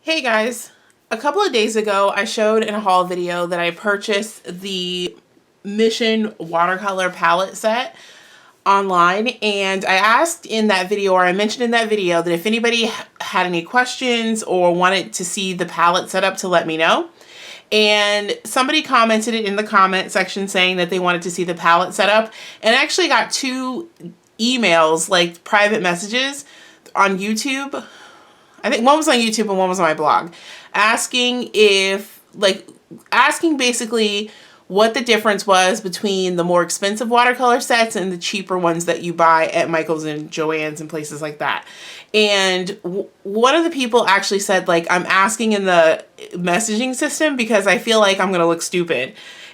Hey guys, a couple of days ago I showed in a haul video that I purchased the Mission watercolor palette set online, and I asked in that video, or I mentioned in that video, that if anybody had any questions or wanted to see the palette set up to let me know. And somebody commented it in the comment section saying that they wanted to see the palette set up, and I actually got two emails, like private messages on YouTube. I think one was on YouTube and one was on my blog, asking basically what the difference was between the more expensive watercolor sets and the cheaper ones that you buy at Michael's and Joann's and places like that. And one of the people actually said, like, I'm asking in the messaging system because I feel like I'm going to look stupid.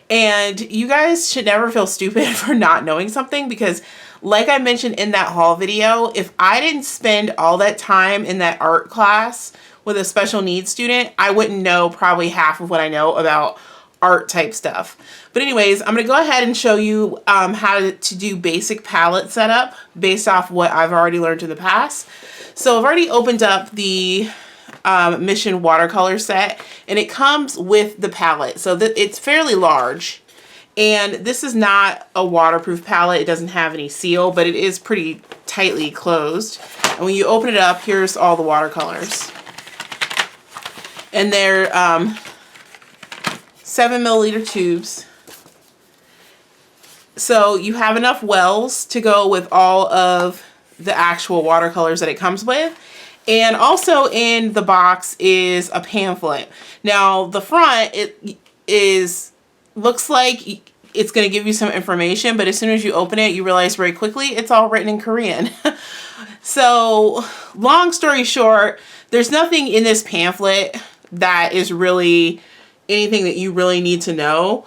And you guys should never feel stupid for not knowing something, because like I mentioned in that haul video, if I didn't spend all that time in that art class with a special needs student, I wouldn't know probably half of what I know about art type stuff. But anyways, I'm going to go ahead and show you how to do basic palette setup based off what I've already learned in the past. So I've already opened up the Mission watercolor set, and it comes with the palette. So it's fairly large. And this is not a waterproof palette. It doesn't have any seal, but it is pretty tightly closed. And when you open it up, here's all the watercolors. And they're 7ml tubes. So you have enough wells to go with all of the actual watercolors that it comes with. And also in the box is a pamphlet. Now the front, looks like it's going to give you some information, but as soon as you open it, you realize very quickly it's all written in Korean. So long story short, there's nothing in this pamphlet that is really anything that you really need to know.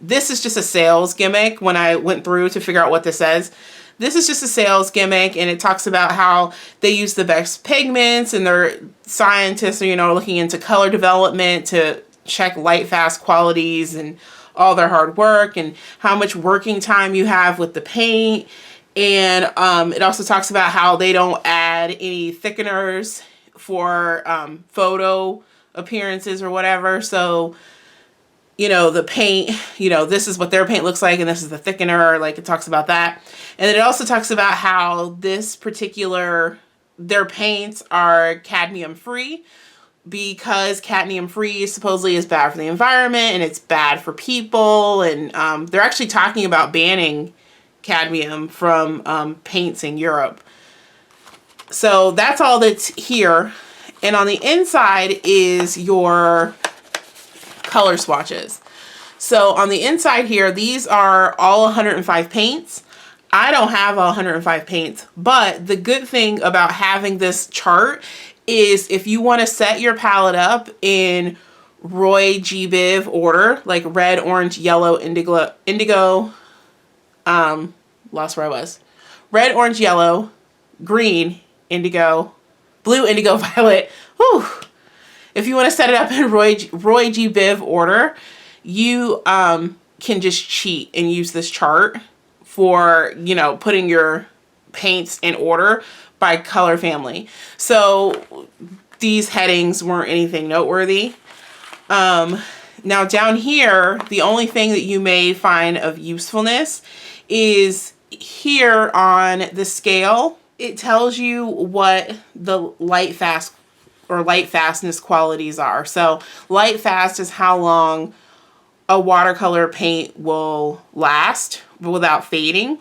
This is just a sales gimmick. When I went through to figure out what this says, this is just a sales gimmick, and it talks about how they use the best pigments, and their scientists are, looking into color development to check light fast qualities and all their hard work, and how much working time you have with the paint. And it also talks about how they don't add any thickeners for photo appearances or whatever. So the paint, this is what their paint looks like, and this is the thickener. Like, it talks about that. And then it also talks about how their paints are cadmium free, because cadmium free supposedly is bad for the environment and it's bad for people. And they're actually talking about banning cadmium from paints in Europe. So that's all that's here. And on the inside is your color swatches. So on the inside here, these are all 105 paints. I don't have all 105 paints, but the good thing about having this chart is if you want to set your palette up in Roy G. Biv order, like red, orange, yellow, indigo, lost where I was. Red, orange, yellow, green, indigo, blue, indigo, violet. Whew. If you want to set it up in Roy G. Biv order, you can just cheat and use this chart for, putting your paints in order by color family. So these headings weren't anything noteworthy. Now down here, the only thing that you may find of usefulness is here on the scale. It tells you what the light fastness qualities are. So light fast is how long a watercolor paint will last without fading.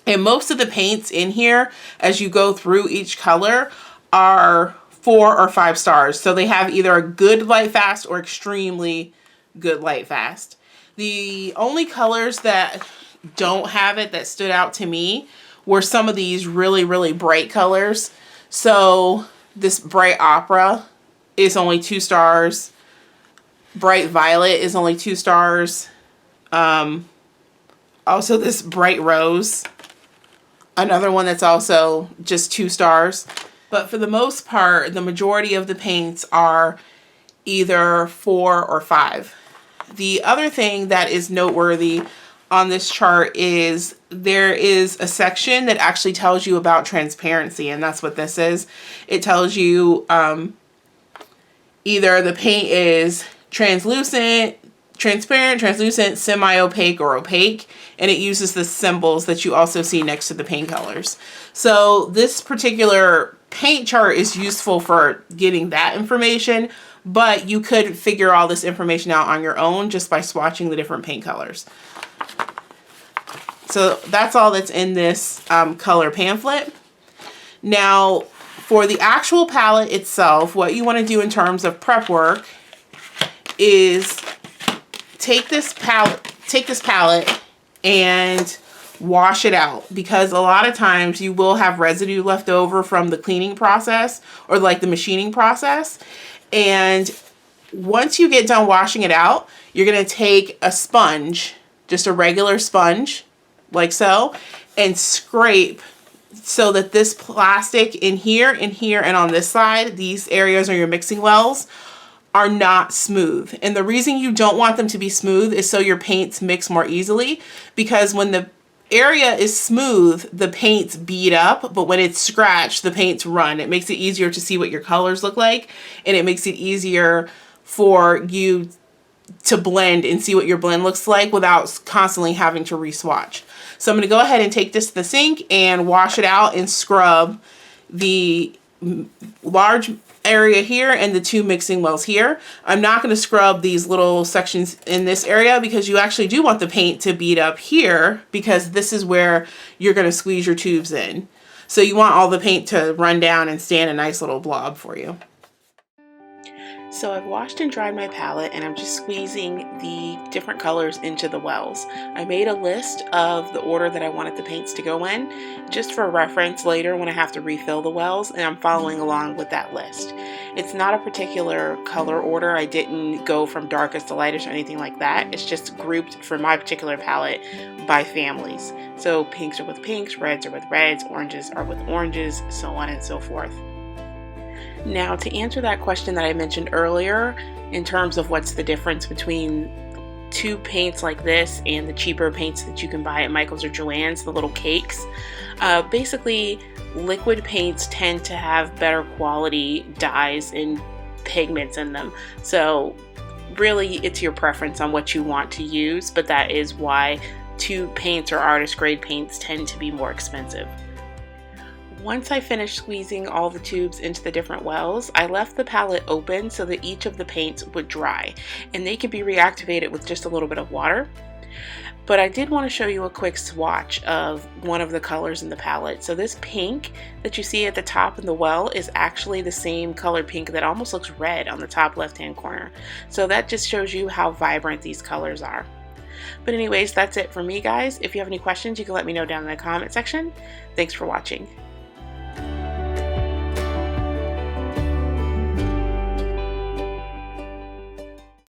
And most of the paints in here, as you go through each color, are 4 or 5 stars. So they have either a good light fast or extremely good light fast. The only colors that don't have it that stood out to me were some of these really, really bright colors. So this bright opera is only 2 stars. Bright violet is only 2 stars. Also this bright rose, another one that's also just 2 stars. But for the most part, the majority of the paints are either 4 or 5. The other thing that is noteworthy on this chart is there is a section that actually tells you about transparency, and that's what this is. It tells you either the paint is translucent, transparent, translucent, semi-opaque, or opaque, and it uses the symbols that you also see next to the paint colors. So this particular paint chart is useful for getting that information, but you could figure all this information out on your own just by swatching the different paint colors. So that's all that's in this color pamphlet. Now, for the actual palette itself, what you want to do in terms of prep work is take this palette and wash it out, because a lot of times you will have residue left over from the cleaning process or like the machining process. And once you get done washing it out, you're going to take a sponge, just a regular sponge, like so, and scrape so that this plastic in here, and on this side, these areas are your mixing wells, are not smooth. And the reason you don't want them to be smooth is so your paints mix more easily, because when the area is smooth, the paints bead up, but when it's scratched, the paints run. It makes it easier to see what your colors look like, and it makes it easier for you to blend and see what your blend looks like without constantly having to re-swatch. So I'm going to go ahead and take this to the sink and wash it out and scrub the large area here and the two mixing wells here. I'm not going to scrub these little sections in this area because you actually do want the paint to bead up here, because this is where you're going to squeeze your tubes in. So you want all the paint to run down and stand a nice little blob for you. So I've washed and dried my palette, and I'm just squeezing the different colors into the wells. I made a list of the order that I wanted the paints to go in, just for reference later when I have to refill the wells, and I'm following along with that list. It's not a particular color order. I didn't go from darkest to lightest or anything like that. It's just grouped for my particular palette by families. So pinks are with pinks, reds are with reds, oranges are with oranges, so on and so forth. Now, to answer that question that I mentioned earlier, in terms of what's the difference between tube paints like this and the cheaper paints that you can buy at Michael's or Joann's, the little cakes, basically liquid paints tend to have better quality dyes and pigments in them. So really it's your preference on what you want to use, but that is why tube paints or artist grade paints tend to be more expensive. Once I finished squeezing all the tubes into the different wells, I left the palette open so that each of the paints would dry, and they could be reactivated with just a little bit of water. But I did want to show you a quick swatch of one of the colors in the palette. So this pink that you see at the top in the well is actually the same color pink that almost looks red on the top left-hand corner. So that just shows you how vibrant these colors are. But anyways, that's it for me, guys. If you have any questions, you can let me know down in the comment section. Thanks for watching.